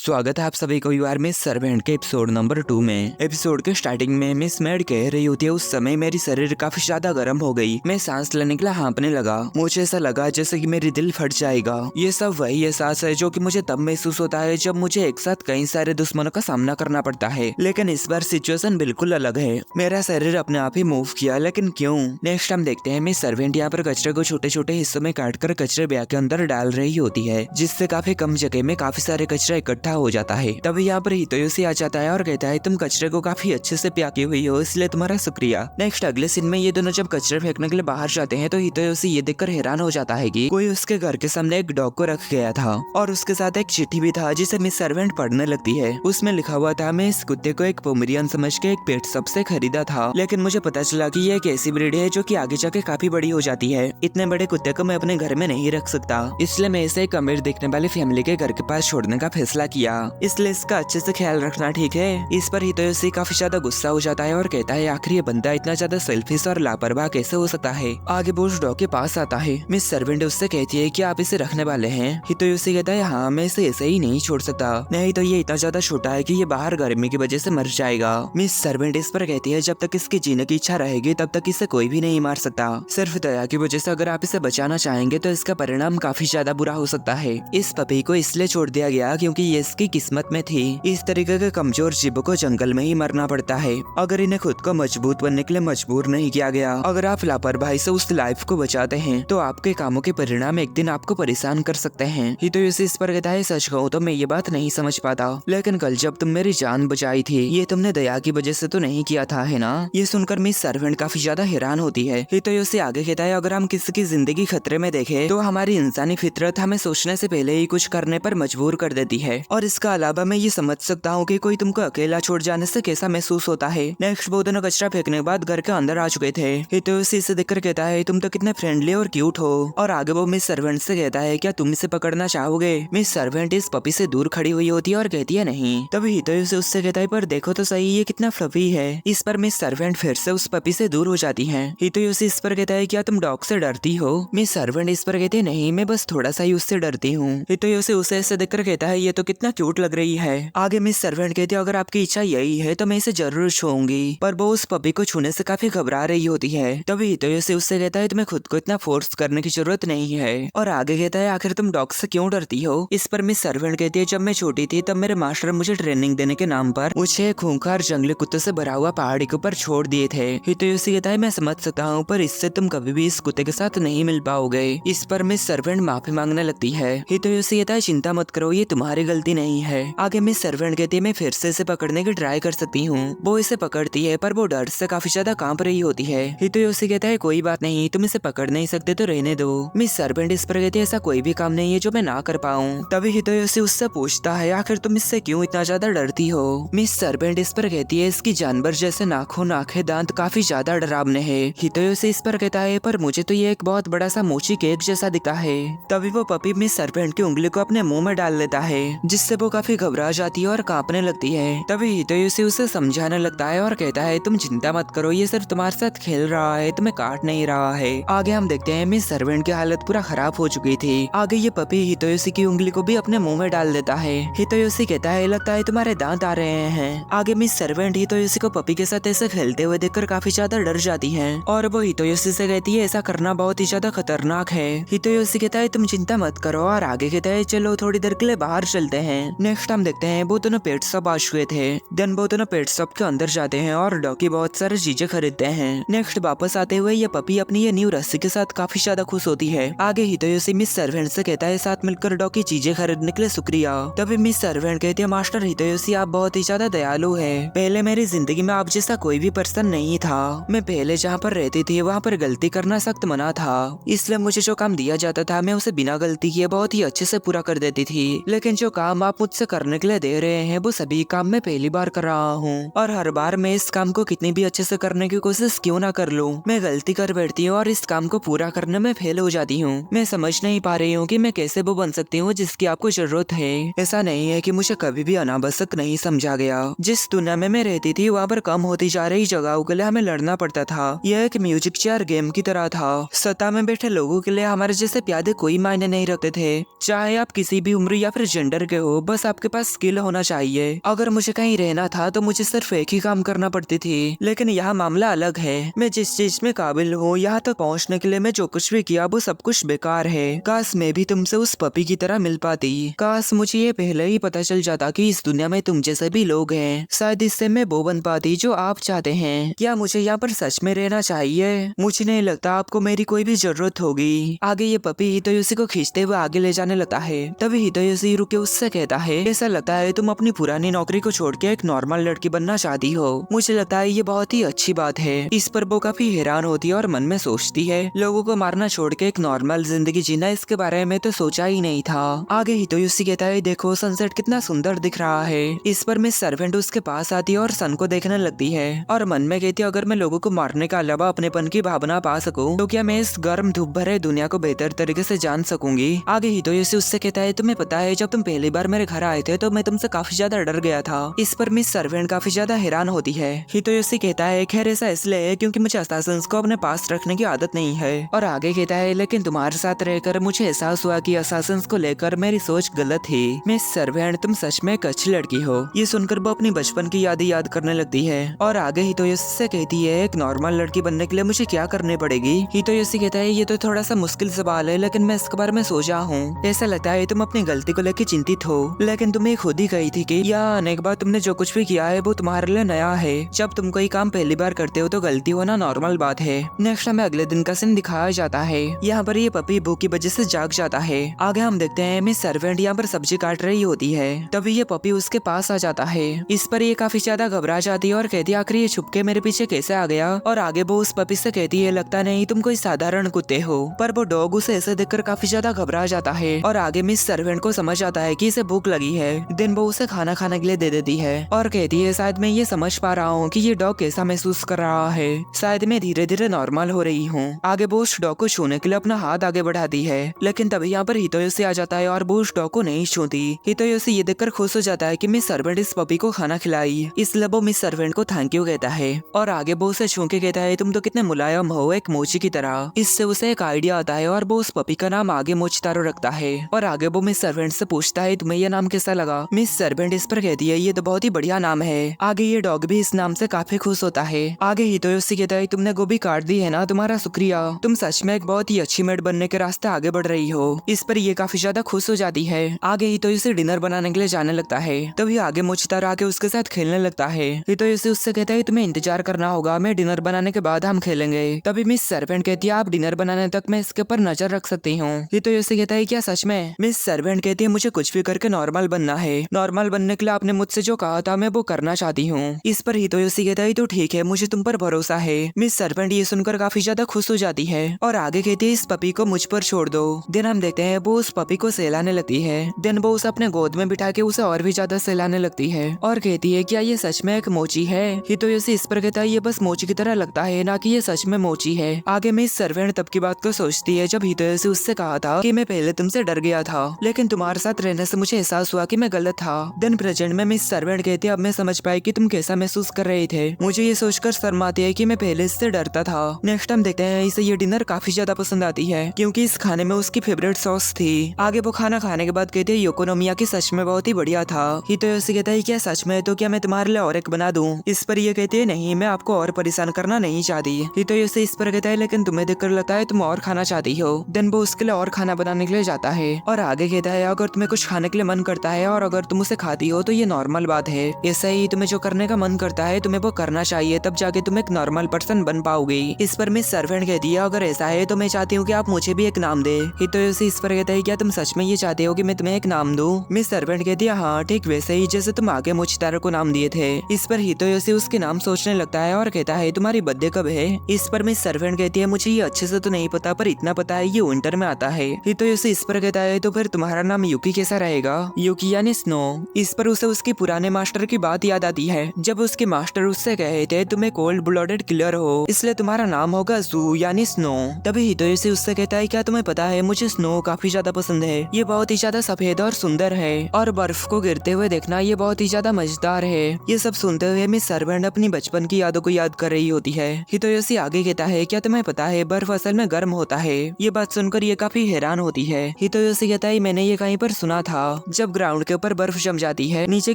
स्वागत है आप सभी को यू आर मिस सर्वेंट के एपिसोड नंबर 2 में। एपिसोड के स्टार्टिंग में मिस मेड कह रही होती है उस समय मेरी शरीर काफी ज्यादा गर्म हो गई। मैं सांस लेने के लिए हाँपने लगा। मुझे ऐसा लगा जैसे कि मेरी दिल फट जाएगा। ये सब वही एहसास है जो कि मुझे तब महसूस होता है जब मुझे एक साथ कई सारे दुश्मनों का सामना करना पड़ता है, लेकिन इस बार सिचुएशन बिल्कुल अलग है। मेरा शरीर अपने आप ही मूव किया, लेकिन क्यों? नेक्स्ट हम देखते हैं मिस सर्वेंट यहाँ पर कचरे को छोटे छोटे हिस्सों में काट कर कचरे बैग के अंदर डाल रही होती है, जिससे काफी कम जगह में काफी सारे कचरा इकट्ठा हो जाता है। तभी यहाँ पर हितोयोशी आ जाता है और कहता है तुम कचरे को काफी अच्छे से प्याकी हुई हो, इसलिए तुम्हारा शुक्रिया। नेक्स्ट अगले सीन में ये दोनों जब कचरे फेंकने के लिए बाहर जाते हैं तो हितोयोशी ये देखकर हैरान हो जाता है कि कोई उसके घर के सामने एक डॉग को रख गया था और उसके साथ एक चिट्ठी भी था जिसे मिस सर्वेंट पढ़ने लगती है। उसमें लिखा हुआ था मैं इस कुत्ते को एक पोमेरियन समझ के एक पेट शॉप से खरीदा था, लेकिन मुझे पता चला कि ये एक ऐसी ब्रीड है जो कि आगे जाके काफी बड़ी हो जाती है। इतने बड़े कुत्ते को मैं अपने घर में नहीं रख सकता, इसलिए मैं इसे एक अमीर दिखने वाली फैमिली के घर के पास छोड़ने का फैसला किया, इसलिए इसका अच्छे से ख्याल रखना, ठीक है? इस पर हितोयोशी काफी ज्यादा गुस्सा हो जाता है और कहता है आखिर ये बंदा इतना ज्यादा सेल्फिश और लापरवाह कैसे हो सकता है। आगे वो उस डॉग के पास आता है। मिस सर्वेंट उससे कहती है कि आप इसे रखने वाले हैं। हितोयोशी कहता है हाँ, मैं इसे ऐसे ही नहीं छोड़ सकता, नहीं तो ये इतना ज्यादा छोटा है कि ये बाहर गर्मी की वजह से मर जाएगा। मिस सर्वेंट इस पर कहती है जब तक इसकी जीने की इच्छा रहेगी तब तक इसे कोई भी नहीं मार सकता। सिर्फ दया की वजह से अगर आप इसे बचाना चाहेंगे तो इसका परिणाम काफी ज्यादा बुरा हो सकता है। इस पपी को इसलिए छोड़ दिया गया क्योंकि ये इसकी किस्मत में थी। इस तरीके के कमजोर जीवों को जंगल में ही मरना पड़ता है। अगर इन्हें खुद को मजबूत बनने के लिए मजबूर नहीं किया गया, अगर आप लापरवाही से उस लाइफ को बचाते हैं तो आपके कामों के परिणाम एक दिन आपको परेशान कर सकते हैं। हितोयोशी इस पर कहता है सच कहूं तो मैं ये बात नहीं समझ पाता, लेकिन कल जब तुम मेरी जान बचाई थी ये तुमने दया की वजह से तो नहीं किया था, है ना? ये सुनकर मिस सर्वेंट काफी ज्यादा हैरान होती है। हितोयोशी आगे कहता है अगर हम किसी की जिंदगी खतरे में देखें तो हमारी इंसानी फितरत हमें सोचने से पहले ही कुछ करने पर मजबूर कर देती है, और इसका अलावा मैं ये समझ सकता हूँ कि कोई तुमको अकेला छोड़ जाने से कैसा महसूस होता है। नेक्स्ट वो दोनों कचरा फेंकने के बाद घर के अंदर आ चुके थे। हितोयोशी इसे देखकर कहता है तुम तो कितने फ्रेंडली और क्यूट हो, और आगे वो मिस सर्वेंट से कहता है क्या तुम इसे पकड़ना चाहोगे? मिस सर्वेंट इस पपी से दूर खड़ी हुई होती है और कहती है नहीं। तभी हितोयोशी उससे कहता है पर देखो तो सही ये कितना फ्लफी है। इस पर मिस सर्वेंट फिर से उस पपी से दूर हो जाती है। हितोयोशी इस पर कहता है क्या तुम डॉग से डरती हो? मिस सर्वेंट इस पर कहती है नहीं, मैं बस थोड़ा सा ही उससे डरती हूँ। हितोयोशी उसे ऐसे देखकर कहता है ये तो कितना क्यूट लग रही है। आगे मिस सर्वेंट कहती है अगर आपकी इच्छा यही है तो मैं इसे जरूर छूऊंगी, पर वो उस पपी को छूने से काफी घबरा रही होती है। तभी हितोयोशी उससे कहता है तुम्हें खुद को इतना फोर्स करने की जरूरत नहीं है, और आगे कहता है आखिर तुम डॉग से क्यों डरती हो? इस पर मिस सर्वेंट कहती है जब मैं छोटी थी तब मेरे मास्टर मुझे ट्रेनिंग देने के नाम पर मुझे खूंखार जंगली कुत्ते से भरा हुआ पहाड़ी के ऊपर छोड़ दिए थे। हितोयोशी कहता है मैं समझ सकता हूँ, पर इससे तुम कभी भी इस कुत्ते के साथ नहीं मिल पाओगे। इस पर मिस सर्वेंट माफी मांगने लगती है। हितोयोशी कहता है चिंता मत करो, ये तुम्हारी गलती नहीं है। आगे मिस सर्वेंट कहती है मैं फिर से इसे पकड़ने की ट्राई कर सकती हूँ। वो इसे पकड़ती है पर वो डर से काफी ज्यादा कांप रही होती है। हितोयोशी कहता है कोई बात नहीं, तुम इसे पकड़ नहीं सकते तो रहने दो। मिस सर्वेंट इस पर कहती है ऐसा कोई भी काम नहीं है जो मैं ना कर पाऊँ। तभी हितोयोशी उससे पूछता है आखिर तुम इससे क्यों इतना ज्यादा डरती हो? मिस सर्वेंट इस पर कहती है इसकी जानवर जैसे नाखून, आंखें, दांत काफी ज्यादा डरावने हैं। हितोयोशी इस पर कहता है पर मुझे तो ये एक बहुत बड़ा सा मोची केक जैसा दिखता है। तभी वो पपी मिस सर्वेंट की उंगली को अपने मुंह में डाल लेता है, जिससे वो काफी घबरा जाती है और कांपने लगती है। तभी हितोयोशी उसे समझाने लगता है और कहता है तुम चिंता मत करो, ये सिर्फ तुम्हारे साथ खेल रहा है, तुम्हें काट नहीं रहा है। आगे हम देखते हैं मिस सर्वेंट की हालत पूरा खराब हो चुकी थी। आगे ये पपी हितोयोशी की उंगली को भी अपने मुंह में डाल देता है। हितोयोशी कहता है लगता है तुम्हारे दांत आ रहे हैं। आगे मिस सर्वेंट हितोयोशी को पपी के साथ ऐसे खेलते हुए देखकर काफी ज्यादा डर जाती है, और वो हितोयोशी से कहती है ऐसा करना बहुत ही ज्यादा खतरनाक है। हितोयोशी कहता है तुम चिंता मत करो, और आगे कहता है चलो थोड़ी देर के लिए बाहर चलते हैं। नेक्स्ट हम देखते हैं वो दोनों पेट शॉप आ चुके थे। देन वो दोनों पेट शॉप के अंदर जाते हैं और डॉगी बहुत सारे चीजें खरीदते हैं। नेक्स्ट वापस आते हुए ये पपी अपनी ये न्यू रस्सी के साथ काफी ज्यादा खुश होती है। आगे हितोयोशी मिस सर्वेंट से कहता है साथ मिलकर डॉगी चीजें खरीदने के लिए शुक्रिया। तभी मिस सर्वेंट कहती है मास्टर हितोयोशी आप बहुत ही ज्यादा दयालु है। पहले मेरी जिंदगी में आप जैसा कोई भी पर्सन नहीं था। मैं पहले जहाँ पर रहती थी वहाँ पर गलती करना सख्त मना था, इसलिए मुझे जो काम दिया जाता था मैं उसे बिना गलती किए बहुत ही अच्छे से पूरा कर देती थी। लेकिन जो काम आप मुझसे करने के लिए दे रहे हैं वो सभी काम मैं पहली बार कर रहा हूँ, और हर बार मैं इस काम को कितनी भी अच्छे से करने की कोशिश क्यों ना कर लूँ, मैं गलती कर बैठती हूँ और इस काम को पूरा करने में फेल हो जाती हूँ। मैं समझ नहीं पा रही हूँ कि मैं कैसे वो बन सकती हूँ जिसकी आपको जरूरत है। ऐसा नहीं है कि मुझे कभी भी अनावश्यक नहीं समझा गया। जिस दुनिया में मैं रहती थी वहाँ पर कम होती जा रही जगहों के लिए हमें लड़ना पड़ता था। यह एक म्यूजिक चेयर गेम की तरह था। सत्ता में बैठे लोगों के लिए हमारे जैसे प्यादे कोई मायने नहीं रखते थे, चाहे आप किसी भी उम्र या फिर जेंडर के हो। हो, बस आपके पास स्किल होना चाहिए। अगर मुझे कहीं रहना था तो मुझे सिर्फ एक ही काम करना पड़ती थी, लेकिन यहाँ मामला अलग है। मैं जिस चीज में काबिल हूँ, यहाँ तक पहुँचने के लिए मैं जो कुछ भी किया वो सब कुछ बेकार है। काश मैं भी तुमसे उस पपी की तरह मिल पाती। काश मुझे ये पहले ही पता चल जाता कि इस दुनिया में तुम जैसे भी लोग हैं। शायद इससे मैं वो बन पाती जो आप चाहते हैं। क्या मुझे यहाँ पर सच में रहना चाहिए? मुझे नहीं लगता आपको मेरी कोई भी जरूरत होगी। आगे ये पपी हितोयोशी को खींचते हुए आगे ले जाने लगता है। तभी हितोयोशी रुके उससे कहता है, ऐसा लगता है तुम अपनी पुरानी नौकरी को छोड़ के एक नॉर्मल लड़की बनना चाहती हो। मुझे लगता है ये बहुत ही अच्छी बात है। इस पर वो काफी हैरान होती है और मन में सोचती है, लोगों को मारना छोड़ के एक नॉर्मल जिंदगी जीना, इसके बारे में तो सोचा ही नहीं था। आगे हितोयोशी कहता है, देखो सनसेट कितना सुंदर दिख रहा है। इस पर मिस सर्वेंट उसके पास आती है और सन को देखने लगती है और मन में कहती है, अगर मैं लोगों को मारने के अलावा अपनेपन की भावना पा सकूं तो क्या मैं इस गर्म धूप भरे दुनिया को बेहतर तरीके से जान सकूंगी। आगे हितोयोशी उससे कहता है, तुम्हें पता है जब तुम पहली बार मेरे घर आए थे तो मैं तुमसे काफी ज्यादा डर गया था। इस पर मिस सर्वेंट काफी ज्यादा हैरान होती है। हितोयोशी कहता है, खैर ऐसा इसलिए है क्योंकि मुझे असासिन्स को अपने पास रखने की आदत नहीं है। और आगे कहता है, लेकिन तुम्हारे साथ रहकर मुझे एहसास हुआ कि असासिन्स को लेकर मेरी सोच गलत थी। मिस सर्वेंट, तुम सच में एक अच्छी लड़की हो। ये सुनकर वो अपनी बचपन की यादें याद करने लगती है और आगे हितोयोशी से कहती है, एक नॉर्मल लड़की बनने के लिए मुझे क्या करनी पड़ेगी। हितोयोशी कहता है, ये तो थोड़ा सा मुश्किल सवाल है, लेकिन मैं इसके बारे में सोचा हूँ। ऐसा लगता है तुम अपनी गलती को लेकर चिंतित हो, लेकिन तुम खुद ही कही थी कि यहाँ आने के बाद तुमने जो कुछ भी किया है वो तुम्हारे लिए नया है। जब तुम कोई काम पहली बार करते हो तो गलती होना नॉर्मल बात है। नेक्स्ट हमें अगले दिन का सीन दिखाया जाता है। यहाँ पर ये पपी भूख की वजह से जाग जाता है। आगे हम देखते हैं मिस सर्वेंट यहाँ पर सब्जी काट रही होती है। तभी ये पपी उसके पास आ जाता है। इस पर ये काफी ज्यादा घबरा जाती है और कहती है, आखिर ये छुप के मेरे पीछे कैसे आ गया। और आगे वो उस पपी से कहती है, लगता नहीं तुम कोई साधारण कुत्ते हो। पर वो डॉग उसे ऐसे देखकर काफी ज्यादा घबरा जाता है और आगे मिस सर्वेंट को समझ आता है कि इसे भूख लगी है। दिन वो उसे खाना खाने के लिए दे देती है और कहती है, शायद मैं ये समझ पा रहा हूँ कि ये डॉग कैसा महसूस कर रहा है। शायद मैं धीरे धीरे नॉर्मल हो रही हूँ। आगे वो उस डॉग को छूने के लिए अपना हाथ आगे बढ़ाती है, लेकिन तभी यहाँ पर हितोयोशी आ जाता है और वो उस डॉग को नहीं छूती। हितोयोशी ये देखकर खुश हो जाता है कि मिस सर्वेंट इस पपी को खाना खिलाई, इसलिए वो मिस सर्वेंट को थैंक यू कहता है और आगे वो उसे छू के कहता है, तुम तो कितने मुलायम हो, एक मोची की तरह। इससे उसे एक आइडिया आता है और वो उस पपी का नाम आगे मोचतारो रखता है और आगे वो मिस सर्वेंट से पूछता है, तुम्हें यह नाम कैसा लगा। मिस सर्वेंट इस पर कहती है, ये तो बहुत ही बढ़िया नाम है। आगे ये डॉग भी इस नाम से काफी खुश होता है। आगे हितोयोशी कहता है, तुमने गोभी काट दी है ना, तुम्हारा शुक्रिया। तुम सच में एक बहुत ही अच्छी मेड बनने के रास्ते आगे बढ़ रही हो। इस पर ये काफी ज्यादा खुश हो जाती है। आगे हितोयोशी डिनर बनाने के लिए जाने लगता है। तभी आगे मोचतारो आके उसके साथ खेलने लगता है। हितोयोशी उससे कहता है, तुम्हें इंतजार करना होगा, मैं डिनर बनाने के बाद हम खेलेंगे। तभी मिस सर्वेंट कहती है, आप डिनर बनाने तक मैं इसके ऊपर नजर रख सकती हूँ। हितोयोशी कहता है, क्या सच में? मिस सर्वेंट कहती है, मुझे कुछ भी करके नॉर्मल बनना है। नॉर्मल बनने के लिए आपने मुझसे जो कहा था मैं वो करना चाहती हूँ। इस पर हितोयोशी कहता है, तो ठीक है, मुझे तुम पर भरोसा है। मिस सर्वेंट ये सुनकर काफी ज्यादा खुश हो जाती है और आगे कहती है, इस पपी को मुझ पर छोड़ दो। दिन हम देखते हैं वो उस पपी को सहलाने लगती है। दिन वो उसे अपने गोद में बिठा के उसे और भी ज्यादा सहलाने लगती है और कहती है, क्या ये सच में एक मोची है? हितोयोशी इस पर कहता है, ये बस मोची की तरह लगता है, ना कि ये सच में मोची है। आगे मिस सर्वेंट तब की बात को सोचती है जब हितोयोशी उससे कहा था कि मैं पहले तुमसे डर गया था, लेकिन तुम्हारे साथ रहने से मुझे एहसास हुआ कि मैं गलत था। दिन प्रेजेंट में मिस सर्वेंट कहती है, अब मैं समझ पाई कि तुम कैसा महसूस कर रहे थे। मुझे ये सोचकर शर्म आती है कि मैं पहले इससे डरता था। नेक्स्ट हम देखते हैं इसे ये डिनर काफी ज्यादा पसंद आती है क्योंकि इस खाने में उसकी फेवरेट सॉस थी। आगे वो खाना खाने के बाद कहती है, योकोनोमियाकी सच में बहुत ही बढ़िया था। हितोयोशी कहता है, क्या सच में? तो क्या मैं तुम्हारे लिए और एक बना दूं? इस पर ये कहती है, नहीं, मैं आपको और परेशान करना नहीं चाहती। हितोयोशी इस पर कहता है, लेकिन तुम्हें देखकर लगता है तुम और खाना चाहती हो। देन वो उसके लिए और खाना बनाने के लिए जाता है और आगे कहता है, अगर तुम्हें कुछ खाने के लिए मन करता है और अगर तुम उसे खाती हो तो ये नॉर्मल बात है। ऐसा ही तुम्हें जो करने का मन करता है तुम्हें वो करना चाहिए, तब जाके तुम एक नॉर्मल पर्सन बन पाओगे। इस पर मिस सर्वेंट कहती है, अगर ऐसा है तो मैं चाहती हूँ कि आप मुझे भी एक नाम दे। हितोयोशी इस पर कहता है, क्या तुम सच में ये चाहते हो कि मैं तुम्हें एक नाम दूं? मिस सर्वेंट कहती है, हाँ, ठीक वैसे ही जैसे तुम आगे मोचतारो को नाम दिए थे। इस पर हितोयोशी उसके नाम सोचने लगता है और कहता है, तुम्हारी बर्थडे कब है? इस पर मिस सर्वेंट कहती है, मुझे ये अच्छे से तो नहीं पता, पर इतना पता है ये विंटर में आता है। हितोयोशी इस पर कहता है, तो फिर तुम्हारा नाम युकी कैसा रहेगा? युकी यानी स्नो। इस पर उसे उसके पुराने मास्टर की बात याद आती है जब उसके मास्टर उससे कहे थे, तुम एक कोल्ड ब्लडेड किलर हो, इसलिए तुम्हारा नाम होगा जू यानी स्नो। तभी हितोयोशी उससे कहता है, क्या तुम्हें पता है मुझे स्नो काफी ज्यादा पसंद है। ये बहुत ही ज्यादा सफेद और सुंदर है और बर्फ को गिरते हुए देखना ये बहुत ही ज्यादा मजेदार है। ये सब सुनते हुए मिस सर्वेंट अपनी बचपन की यादों को याद कर रही होती है। हितोयोशी आगे कहता है, क्या तुम्हें पता है बर्फ असल में गर्म होता है? ये बात सुनकर ये काफी हैरान होती है। हितोयोशी कहता है, मैंने ये कहीं पर सुना था। जब ग्राउंड के ऊपर बर्फ जम जाती है, नीचे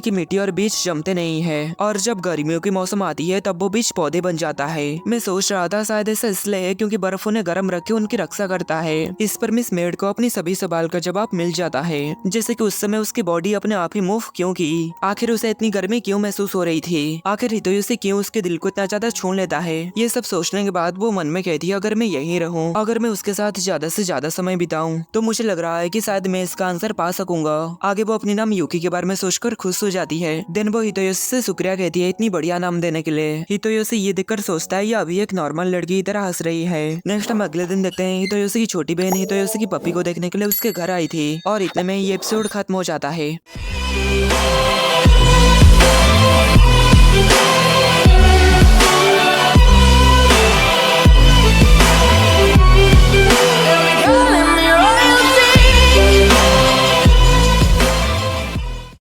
की मिट्टी और बीज जमते नहीं है, और जब गर्मियों की मौसम आती है तब वो बीज पौधे बन जाता है। मैं सोच रहा था शायद ऐसा इसलिए है क्योंकि बर्फ उन्हें गर्म रख के उनकी रक्षा करता है। इस पर मिस मेड को अपनी सभी सवाल का जवाब मिल जाता है, जैसे कि उस समय उसकी बॉडी अपने आप ही मूव क्यों की, आखिर उसे इतनी गर्मी क्यों महसूस हो रही थी, आखिर हितोयोशी क्यों उसके दिल को इतना ज्यादा छू लेता है। ये सब सोचने के बाद वो मन में कहती है अगर मैं यहीं रहूं, अगर मैं उसके साथ ज्यादा से ज्यादा समय बिताऊं तो मुझे लग रहा है कि शायद मैं इसका आंसर पा सकूंगा। आगे वो अपनी नाम यूकी के बारे में सोचकर खुश हो जाती है। देन वो हितोयोशी से शुक्रिया कहती है इतनी बढ़िया नाम देने के लिए। हितोयोशी ये देखकर सोचता है ये अभी एक नॉर्मल लड़की की तरह हंस रही है। नेक्स्ट हम अगले दिन देखते हैं हितोयोशी की छोटी बहन हितोयोशी की पपी को देखने के लिए उसके घर आई थी, और इतने में ये एपिसोड खत्म हो जाता है।